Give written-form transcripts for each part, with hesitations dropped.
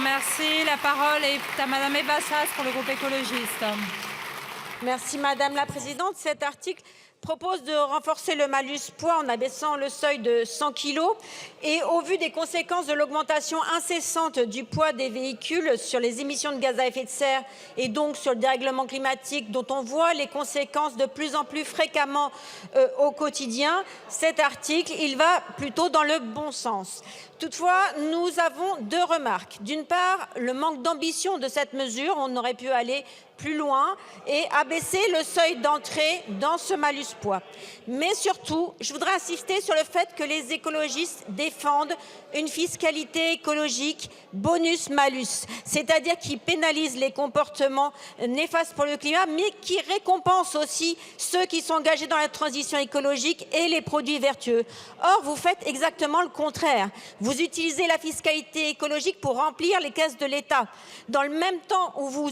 remercie. La parole est à Madame Eva Sas pour le groupe écologiste. Merci Madame la Présidente. Cet article propose de renforcer le malus poids en abaissant le seuil de 100 kg. Et au vu des conséquences de l'augmentation incessante du poids des véhicules sur les émissions de gaz à effet de serre et donc sur le dérèglement climatique dont on voit les conséquences de plus en plus fréquemment au quotidien, cet article, il va plutôt dans le bon sens. Toutefois, nous avons deux remarques. D'une part, le manque d'ambition de cette mesure. On aurait pu aller plus loin et abaisser le seuil d'entrée dans ce malus poids. Mais surtout, je voudrais insister sur le fait que les écologistes défendent une fiscalité écologique bonus-malus, c'est-à-dire qui pénalise les comportements néfastes pour le climat, mais qui récompense aussi ceux qui sont engagés dans la transition écologique et les produits vertueux. Or, vous faites exactement le contraire. Vous utilisez la fiscalité écologique pour remplir les caisses de l'État. Dans le même temps où vous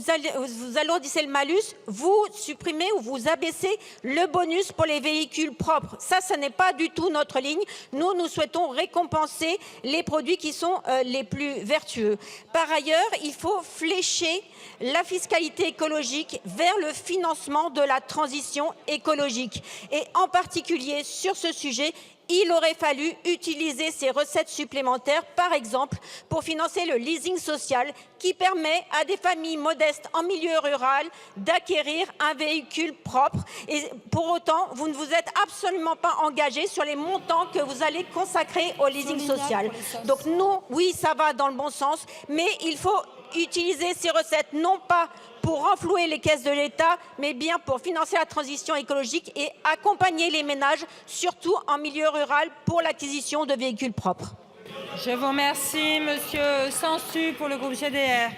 alourdissez le malus, vous supprimez ou vous abaissez le bonus pour les véhicules propres. Ça, ce n'est pas du tout notre ligne. Nous souhaitons récompenser les produits qui sont les plus vertueux. Par ailleurs, il faut flécher la fiscalité écologique vers le financement de la transition écologique. Et en particulier, sur ce sujet, il aurait fallu utiliser ces recettes supplémentaires, par exemple, pour financer le leasing social qui permet à des familles modestes en milieu rural d'acquérir un véhicule propre. Et pour autant, vous ne vous êtes absolument pas engagé sur les montants que vous allez consacrer au leasing social. Donc nous, oui, ça va dans le bon sens, mais il faut utiliser ces recettes non pas pour renflouer les caisses de l'État, mais bien pour financer la transition écologique et accompagner les ménages, surtout en milieu rural, pour l'acquisition de véhicules propres. Je vous remercie, Monsieur Sansu, pour le groupe GDR.